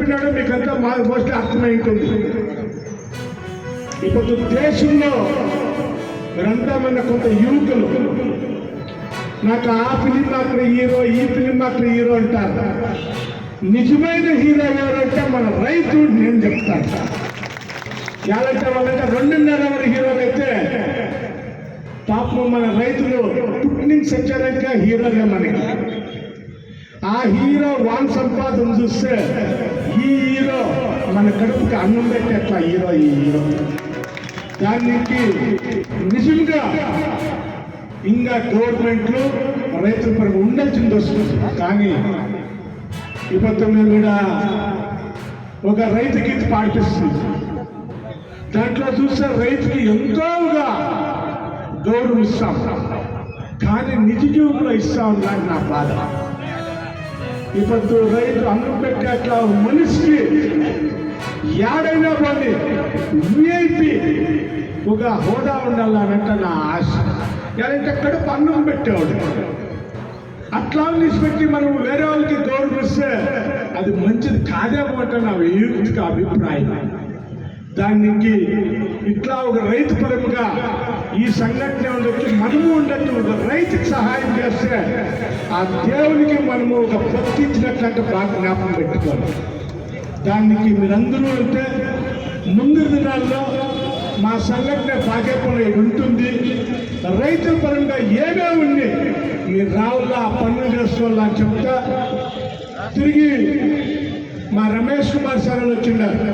చెప్తున్నాడో మీకంతా మోస్ట్లీ అర్థమై ఉంటుంది. ఇప్పుడు దేశంలో మీరంతా కొంత యువకులు నాకు ఆ ఫిలిం అక్కడ హీరో, ఈ ఫిలిం అక్కడ హీరో అంటారు. నిజమైన హీరో ఎవరంటే మన రైతు. నేను చెప్తాను ఎలాంటి వాళ్ళంటే 2.5 అవర్ హీరోలు అయితే పాపం మన రైతులు పుట్టింగ్ సచ్చారంక హీరోగా మనకి. ఆ హీరో వాన్ సంపాదన చూస్తే ఈ హీరో మన కడుపుకి అన్నం పెట్టేట్లా హీరో. ఈ హీరో దానికి నిజంగా ఇంకా గవర్నమెంట్లు రైతుల పరంగా ఉండాల్సింది వస్తుంది. కానీ ఇప్పుడు మేము కూడా ఒక రైతు గీత పాటిస్తుంది. దాంట్లో చూస్తే రైతుకి ఎంతోగా గౌరవం ఇస్తాం, కానీ నిజ జీవితంలో ఇస్తా ఉన్నాను నా బాధ. ఇప్పుడు రైతు అన్నం పెట్టే అట్లా మనిషికి ఏడైనా పోనీ విఐపి ఒక హోదా ఉండాలనంటే నా ఆశ. ఎలాంటి కడుపు అన్నం పెట్టేవాడు అట్లా నిలిచిపెట్టి మనం వేరే వాళ్ళకి గౌరవిస్తే అది మంచిది కాదేమంటే నా యూత్కి అభిప్రాయం. దానికి ఇట్లా ఒక రైతు పరంగా ఈ సంఘటన ఉండొచ్చు, మనము ఉండొచ్చు. ఒక రైతుకి సహాయం చేస్తే ఆ దేవునికి మనము ఒక భక్తి ఇచ్చినట్లంటే బాగా జ్ఞాపకం పెట్టుకోవాలి. దానికి మీరందరూ అంటే ముందు దినాల్లో మా సంఘటన పాకేపల్లి ఉంటుంది. రైతుల పరంగా ఏమేమి ఉంది మీరు రావులా పనులు చేసుకోవాలా అని చెప్తా తిరిగి మా రమేష్ కుమార్ సార్ వచ్చిండారు.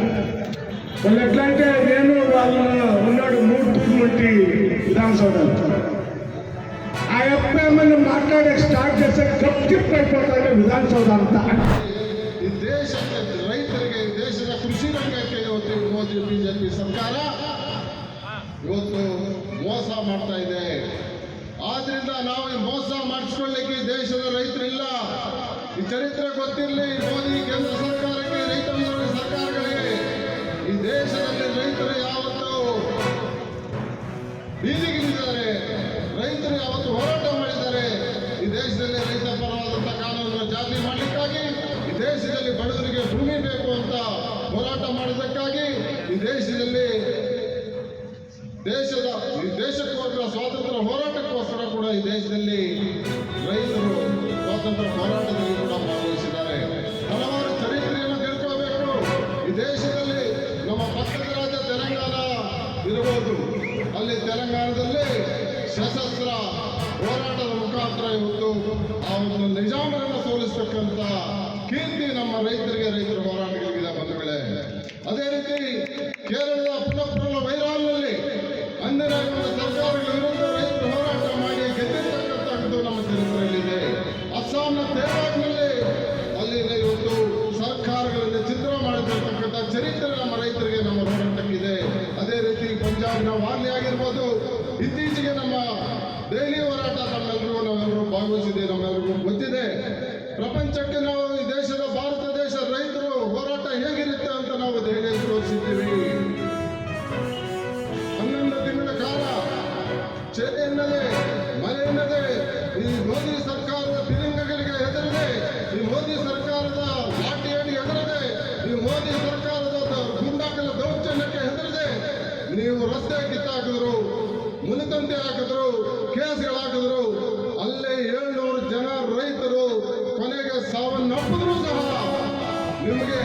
వాళ్ళు ఎట్లా అంటే నేను వాళ్ళు ఉన్నాడు 3 తూర్లు వంటి విధానసౌధాలు. ఆ యొక్క ఏమైనా మాట్లాడే స్టార్ట్ చేస్తే గప్టిప్ అయిపోతాడు ವಿಧಾನಸೌಧ ಅಂತ. ಈ ದೇಶಕ್ಕೆ ರೈತರಿಗೆ, ದೇಶದ ಕೃಷಿ ರಂಗಕ್ಕೆ ಇವತ್ತು ಮೋದಿ ಬಿಜೆಪಿ ಸರ್ಕಾರ ಇವತ್ತು ಮೋಸ ಮಾಡ್ತಾ ಇದೆ. ಆದ್ರಿಂದ ನಾವು ಈ ಮೋಸ ಮಾಡಿಸ್ಕೊಳ್ಳಿಕ್ಕೆ ದೇಶದ ರೈತರಿಲ್ಲ. ಈ ಚರಿತ್ರೆ ಗೊತ್ತಿರಲಿ ಮೋದಿ ಕೇಂದ್ರ ಸರ್ಕಾರಕ್ಕೆ, ರೈತ ವಿರೋಧಿ ಸರ್ಕಾರಗಳಿಗೆ. ಈ ದೇಶದಲ್ಲಿ ರೈತರು ಯಾವತ್ತು ಬೀದಿಗಿಳಿದ್ದಾರೆ, ರೈತರು ಯಾವತ್ತು ಹೋರಾಟ ಮಾಡಿದ್ದಾರೆ. ಈ ದೇಶದಲ್ಲಿ ರೈತ ಪರವಾದಂಥ ಕಾನೂನನ್ನು ಜಾರಿ ಮಾಡಲಿಕ್ಕಾಗಿ, ಈ ದೇಶದಲ್ಲಿ ಬಡವರಿಗೆ ಭೂಮಿ ಬೇಕು ಅಂತ ಹೋರಾಟ ಮಾಡೋದಕ್ಕಾಗಿ, ಈ ದೇಶದಲ್ಲಿ ದೇಶಕ್ಕೋಸ್ಕರ ಸ್ವಾತಂತ್ರ್ಯ ಹೋರಾಟಕ್ಕೋಸ್ಕರ ಕೂಡ ಈ ದೇಶದಲ್ಲಿ ರೈತರು ಸ್ವಾತಂತ್ರ್ಯ ಹೋರಾಟದಲ್ಲಿ ಕೂಡ ಭಾಗವಹಿಸಿದ್ದಾರೆ. ಹಲವಾರು ಚರಿತ್ರೆಯನ್ನು ತಿಳ್ಕೋಬೇಕು. ಈ ದೇಶದಲ್ಲಿ ನಮ್ಮ ಪಕ್ಕದ ರಾಜ್ಯ ತೆಲಂಗಾಣ ಇರಬಹುದು. ಅಲ್ಲಿ ತೆಲಂಗಾಣದಲ್ಲಿ ಸಶಸ್ತ್ರ ಹೋರಾಟದ ಮುಖಾಂತರ ಇವತ್ತು ಆ ಒಂದು ನಿಜಾಮರನ್ನು ಸೋಲಿಸ್ತಕ್ಕಂಥ ಕೀರ್ತಿ ನಮ್ಮ ರೈತರ ಹೋರಾಟಗಳಿಗಿದೆ ಬಂಧುಗಳೇ. ಅದೇ ರೀತಿ ಕೇರಳದ ಪುನಃಪುರ ವೈರಾಲ್ನಲ್ಲಿ ಅಂದಿನ ಸರ್ಕಾರಗಳ ವಿರುದ್ಧ ರೈತರು ಹೋರಾಟ ಮಾಡಿ ಗೆದ್ದಿರ್ತಕ್ಕಂಥದ್ದು ನಮ್ಮ ಚರಿತ್ರೆಯಲ್ಲಿದೆ. ಅಸ್ಸಾಂನ ತೇವಾಗ್ನಲ್ಲಿ ಅಲ್ಲಿ ಇವತ್ತು ಸರ್ಕಾರಗಳಲ್ಲಿ ಚಿತ್ರ ಮಾಡಿರ್ತಕ್ಕಂಥ ಚರಿತ್ರೆ ನಮ್ಮ ರೈತರಿಗೆ, ನಮ್ಮ ಹೋರಾಟಕ್ಕಿದೆ. ಅದೇ ರೀತಿ ಪಂಜಾಬ್ನ ವಾರ್ಲಿ ಆಗಿರ್ಬೋದು. ಇತ್ತೀಚೆಗೆ ನಮ್ಮ ದೆಹಲಿ ಹೋರಾಟ ನಾವೆಲ್ಲರೂ ಭಾಗವಹಿಸಿದೆ, ನಮ್ಮೆಲ್ಲರಿಗೂ ಗೊತ್ತಿದೆ. ಪ್ರಪಂಚಕ್ಕೆ ನಾವು ಈ ದೇಶದ ಭಾರತ ದೇಶ ರೈತರು ಹೋರಾಟ ಹೇಗಿರುತ್ತೆ ಅಂತ ನಾವು ದೆಹಲಿಯಲ್ಲಿ ತೋರಿಸಿದ್ದೀವಿ. 11 ತಿಂಗಳ ಕಾಲ ಚಳಿ ಎನ್ನದೆ, ಮಳೆ ಎನ್ನದೆ, ಈ ಮೋದಿ ಸರ್ಕಾರದ ಫಿರಂಗಗಳಿಗೆ ಹೆದರದೆ, ಈ ಮೋದಿ ಸರ್ಕಾರದ ಲಾಠಿಯನ್ನು ಹೆದರದೆ, ಈ ಮೋದಿ ಸರ್ಕಾರದ ಗುಂಡಾಗಳ ದೌರ್ಜನ್ಯಕ್ಕೆ ಹೆದರದೆ ನೀವು ರಸ್ತೆ ಕಿತ್ತಾಕಿದ್ರು, ಮುನಿತಂತೆ ಹಾಕಿದ್ರು, ಕೇಸ್ಗಳಾಕಿದ್ರು. ಅಲ್ಲೇ 700 ಜನ ರೈತರು ಕೊನೆಗೆ ಸಾವನ್ನಪ್ಪಿದ್ರು ಸಹ ನಿಮಗೆ